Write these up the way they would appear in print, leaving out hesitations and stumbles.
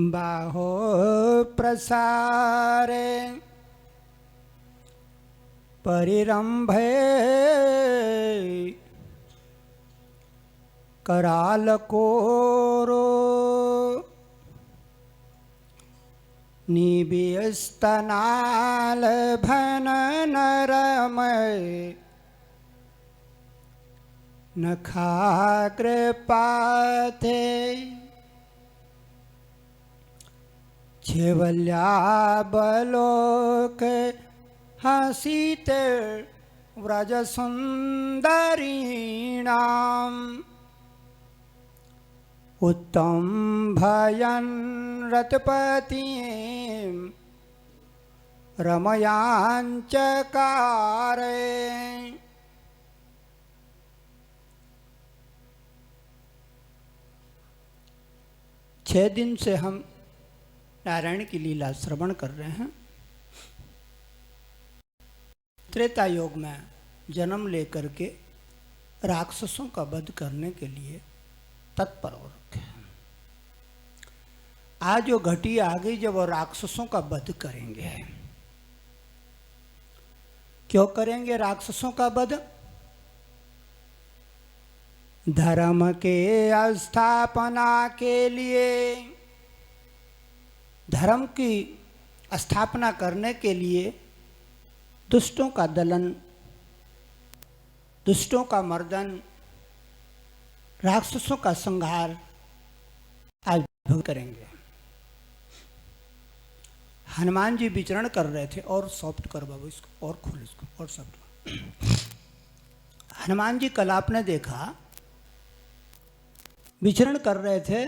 बाहो प्रसारे परिरंभे कराल कोरो निबियस्तनाल भन नरमय नखाग्रपाथे छेवल्या बलोक हसीते व्रज सुंदरीणाम उत्तम भयन रतपति रमयांचकारे। 6 दिन से हम नारायण की लीला श्रवण कर रहे हैं। त्रेता योग में जन्म लेकर के राक्षसों का वध करने के लिए तत्पर हो रखे हैं। आज जो घटी आ गई जब वो राक्षसों का वध करेंगे। क्यों करेंगे राक्षसों का वध? धर्म के स्थापना के लिए, धर्म की स्थापना करने के लिए दुष्टों का दलन, दुष्टों का मर्दन, राक्षसों का संहार आज करेंगे। हनुमान जी विचरण कर रहे थे, और सॉफ्ट कर बाबू इसको, और खोल इसको, और सॉफ्ट। हनुमान जी कल आपने देखा विचरण कर रहे थे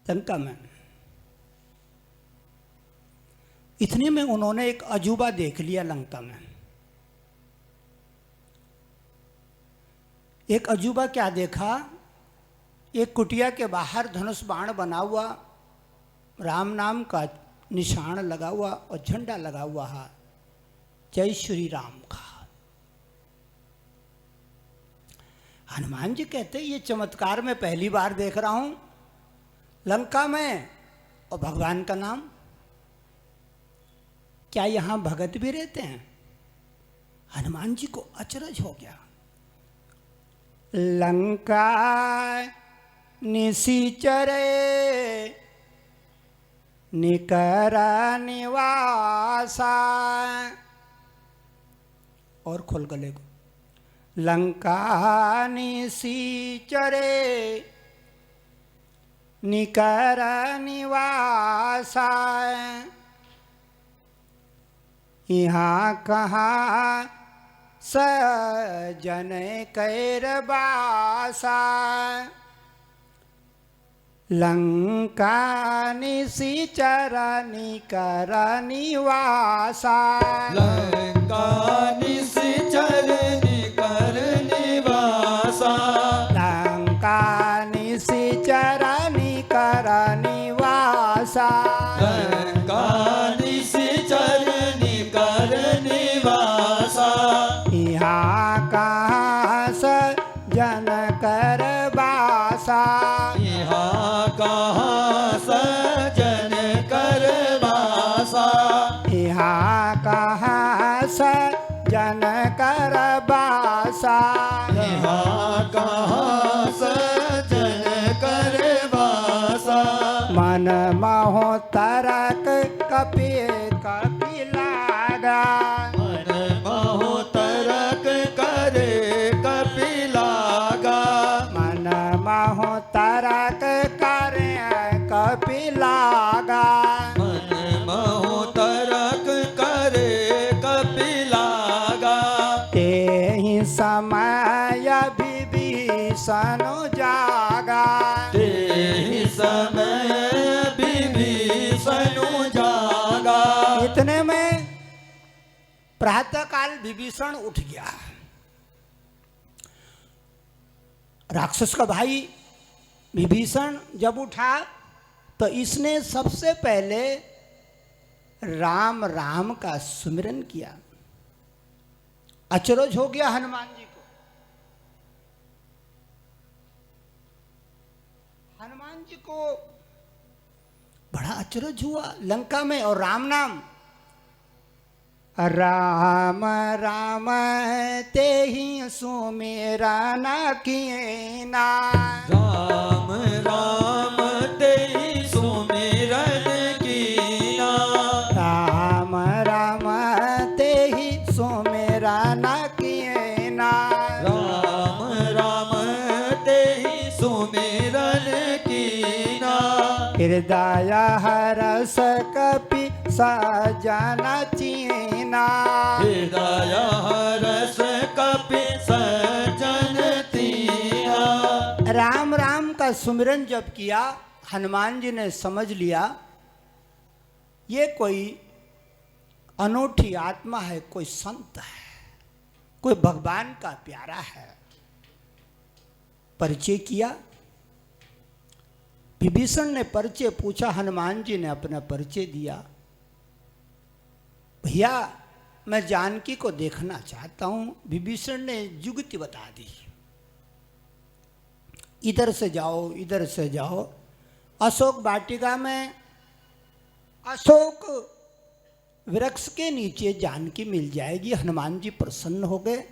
लंका में। इतने में उन्होंने एक अजूबा देख लिया लंका में। एक अजूबा क्या देखा? एक कुटिया के बाहर धनुष बाण बना हुआ, राम नाम का निशान लगा हुआ और झंडा लगा हुआ है, जय श्री राम का। हनुमान जी कहते ये चमत्कार मैं पहली बार देख रहा हूं लंका में, और भगवान का नाम। क्या यहां भगत भी रहते हैं? हनुमान जी को अचरज हो गया। लंका निशिचरे निकर निवासा, और खोल गले को। लंका निशिचरे निकर निवासा, यहाँ कहाँ सजन कैरबासा। लंका निशिचर निकर निवासा, लंका निशिचर निकर निवासा। लंका निशिचर निकर निवासा, लंका निशिचर निकर निवासा। यहाँ कहाँ सजन करबासा, यहाँ कहाँ सजन करवासा। यहाँ कहाँ सजन करबासा। यहाँ कहाँ सजन करवासा। मन मोह तरक कपि कपि लागा, मन मोह तरक करे कपिलागा। मन मोह तरक करे कपिलागा। मन मोह तरक करे कपिलागा। तेहि समय विभीषण जागा, तेहि समय विभीषण जागा। इतने में प्रातःकाल विभीषण उठ गया। राक्षस का भाई विभीषण जब उठा तो इसने सबसे पहले राम राम का सुमिरन किया। अचरज हो गया हनुमान जी को। हनुमान जी को बड़ा अचरज हुआ लंका में। और राम नाम, राम राम ते ही सुमेरा ना किए ना। राम राम तेहि सुमिरन कीना। राम राम ते ही सुमेरा ना किए ना। राम राम तेहि सुमिरन कीना। हृदय हरस कपि सजना चीना। हृदय हरस कपि सजन तीना। राम राम का सुमिरन जब किया, हनुमान जी ने समझ लिया ये कोई अनूठी आत्मा है, कोई संत है, कोई भगवान का प्यारा है। परिचय किया। विभीषण ने परिचय पूछा, हनुमान जी ने अपना परिचय दिया। भैया मैं जानकी को देखना चाहता हूं। विभीषण ने युक्ति बता दी, इधर से जाओ, इधर से जाओ। अशोक वाटिका में अशोक वृक्ष के नीचे जानकी मिल जाएगी। हनुमान जी प्रसन्न हो गए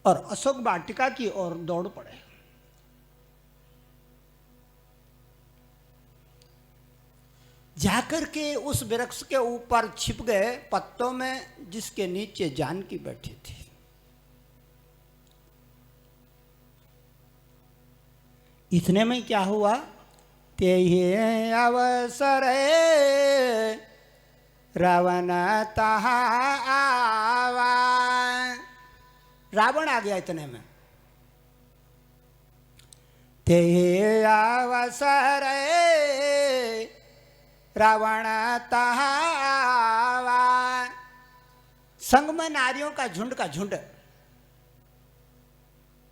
और अशोक वाटिका की ओर दौड़ पड़े। जाकर के उस वृक्ष के ऊपर छिप गए पत्तों में, जिसके नीचे जानकी बैठी थी। इतने में क्या हुआ, ते ही अवसर रावण तहा आवा। रावण आ गया इतने में। ते ही अवसर रावण तहा आवा। संग में नारियों का झुंड का झुंड,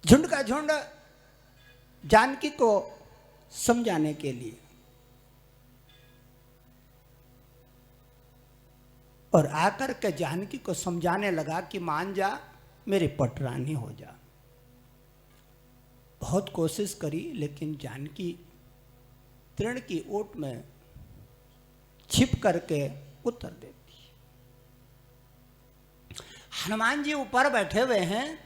झुंड का झुंड जानकी को समझाने के लिए। और आकर के जानकी को समझाने लगा कि मान जा, मेरी पटरानी हो जा। बहुत कोशिश करी लेकिन जानकी तृण की ओट में छिप करके उतर देती। हनुमान जी ऊपर बैठे हुए हैं,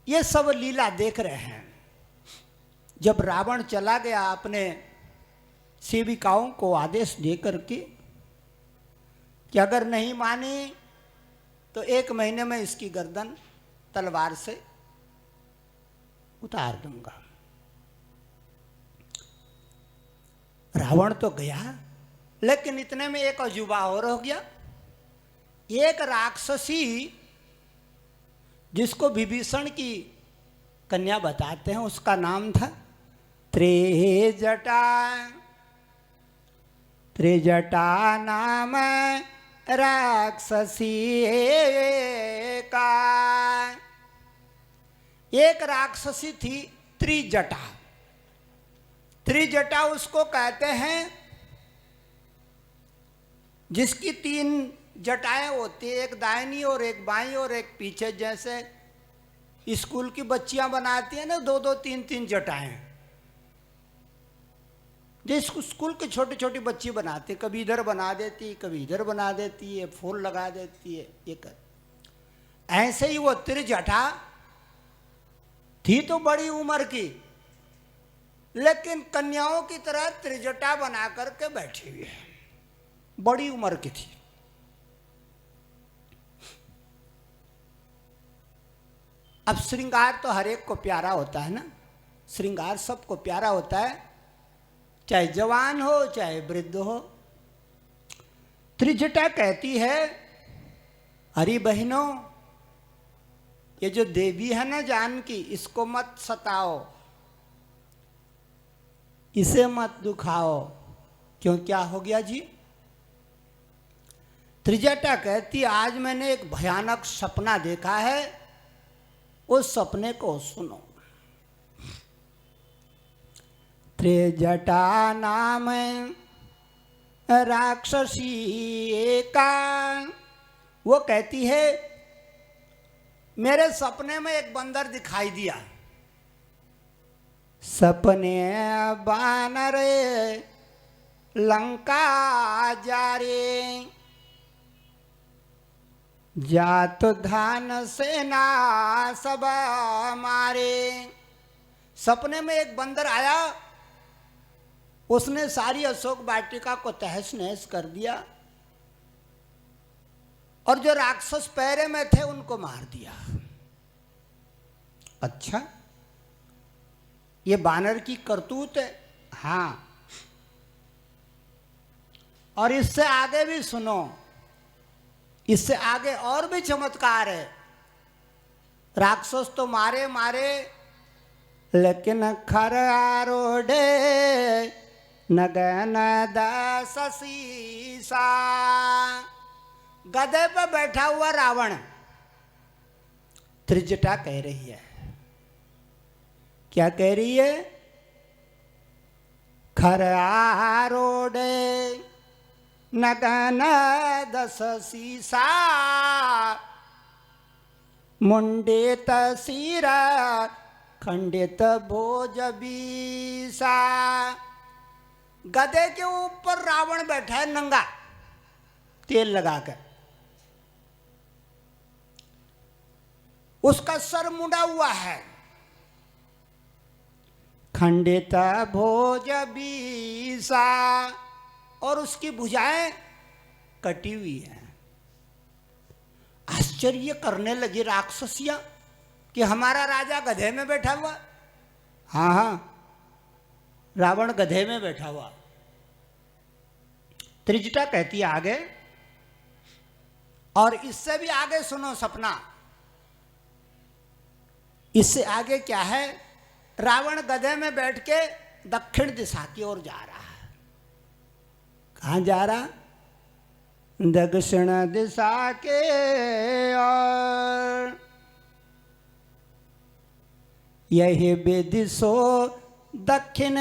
ये सब लीला देख रहे हैं। जब रावण चला गया अपने सेविकाओं को आदेश दे करके कि अगर नहीं माने तो 1 महीने में इसकी गर्दन तलवार से उतार दूंगा। रावण तो गया, लेकिन इतने में एक अजूबा और हो गया। एक राक्षसी जिसको विभीषण की कन्या बताते हैं, उसका नाम था त्रिजटा। त्रिजटा नाम राक्षसी का। एक राक्षसी थी त्रिजटा। त्रिजटा उसको कहते हैं जिसकी 3 जटाएं होती है, एक दाहिनी और एक बाईं और एक पीछे। जैसे स्कूल की बच्चियां बनाती हैं ना 2-2, 3-3 जटाएं, जिस स्कूल की छोटी छोटी बच्ची बनाती, कभी इधर बना देती, कभी इधर बना देती है, फूल लगा देती है, ये कर। ऐसे ही वो त्रिजटा थी तो बड़ी उम्र की, लेकिन कन्याओं की तरह त्रिजटा बना करके बैठी हुई है, बड़ी उम्र की थी। अब श्रृंगार तो हर एक को प्यारा होता है ना, श्रृंगार सबको प्यारा होता है, चाहे जवान हो चाहे वृद्ध हो। त्रिजटा कहती है, अरे बहनों, ये जो देवी है ना जानकी, इसको मत सताओ, इसे मत दुखाओ। क्यों, क्या हो गया जी? त्रिजटा कहती, आज मैंने एक भयानक सपना देखा है, उस सपने को सुनो। त्रिजटा नाम राक्षसी एका, वो कहती है मेरे सपने में एक बंदर दिखाई दिया। सपने बानर लंका जा रे, जात धान सेना सब मारे। सपने में एक बंदर आया, उसने सारी अशोक वाटिका को तहस नहस कर दिया और जो राक्षस पैरे में थे उनको मार दिया। अच्छा, ये बानर की करतूत है। हाँ, और इससे आगे भी सुनो, इससे आगे और भी चमत्कार है। राक्षस तो मारे मारे, लेकिन खर आरोढ़े नगन दस सीसा। गधे पर बैठा हुआ रावण, त्रिजटा कह रही है। क्या कह रही है? खर आरोढ़े नगन दस सीसा, मुंडित सिरा खंडित भोज बीसा। गधे के ऊपर रावण बैठा है नंगा, तेल लगाकर। उसका सर मुड़ा हुआ है। खंडित भोज बीसा, और उसकी भुजाएं कटी हुई है। आश्चर्य करने लगी राक्षसियां कि हमारा राजा गधे में बैठा हुआ। हाँ हाँ, रावण गधे में बैठा हुआ। त्रिजटा कहती है आगे, और इससे भी आगे सुनो सपना। इससे आगे क्या है? रावण गधे में बैठ के दक्षिण दिशा की ओर जा रहा है। कहाँ जा रहा? दक्षिण दिशा के ओर। यही विदिशो दक्षिण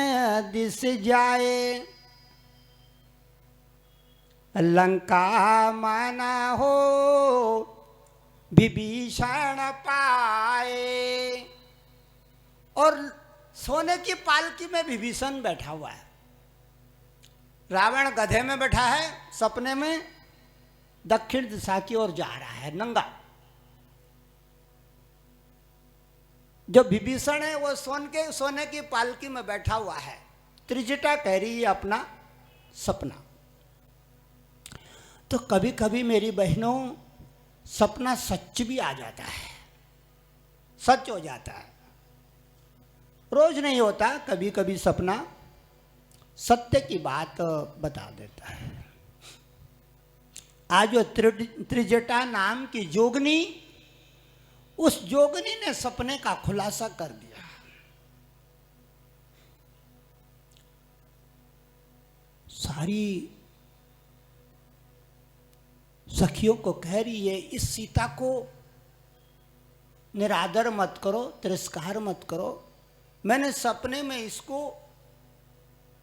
दिश जाए, लंका माना हो विभीषण पाए। और सोने की पालकी में विभीषण बैठा हुआ है। रावण गधे में बैठा है, सपने में दक्षिण दिशा की ओर जा रहा है नंगा। जो विभीषण है वो सोने की पालकी में बैठा हुआ है। त्रिजटा कह रही है अपना सपना। तो कभी कभी मेरी बहनों, सपना सच भी आ जाता है, सच हो जाता है। रोज नहीं होता, कभी कभी सपना सत्य की बात बता देता है। आज जो त्रिजटा नाम की जोगनी, उस जोगनी ने सपने का खुलासा कर दिया। सारी सखियों को कह रही है, इस सीता को निरादर मत करो, तिरस्कार मत करो। मैंने सपने में इसको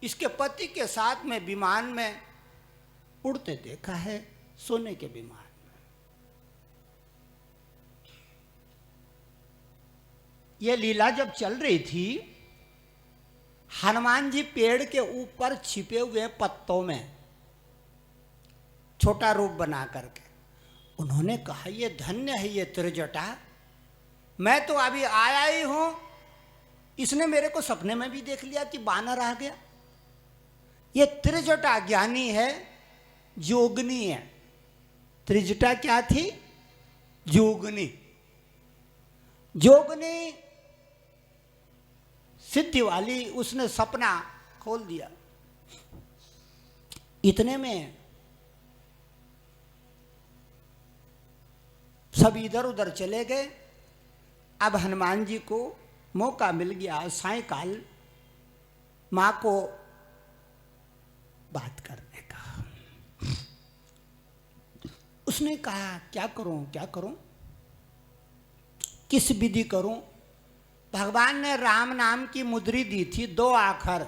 इसके पति के साथ में विमान में उड़ते देखा है, सोने के विमान में। यह लीला जब चल रही थी, हनुमान जी पेड़ के ऊपर छिपे हुए पत्तों में छोटा रूप बना करके उन्होंने कहा, ये धन्य है ये त्रिजटा, मैं तो अभी आया ही हूं, इसने मेरे को सपने में भी देख लिया कि बानर आ गया। ये त्रिजटा ज्ञानी है, जोगनी है। त्रिजटा क्या थी? जोगनी। जोगनी सिद्धि वाली, उसने सपना खोल दिया। इतने में सब इधर उधर चले गए। अब हनुमान जी को मौका मिल गया सायंकाल मां को बात करने का। उसने कहा, क्या करूं क्या करूं, किस विधि करूं? भगवान ने राम नाम की मुद्री दी थी, 2 आखर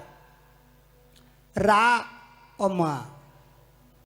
रा और मां।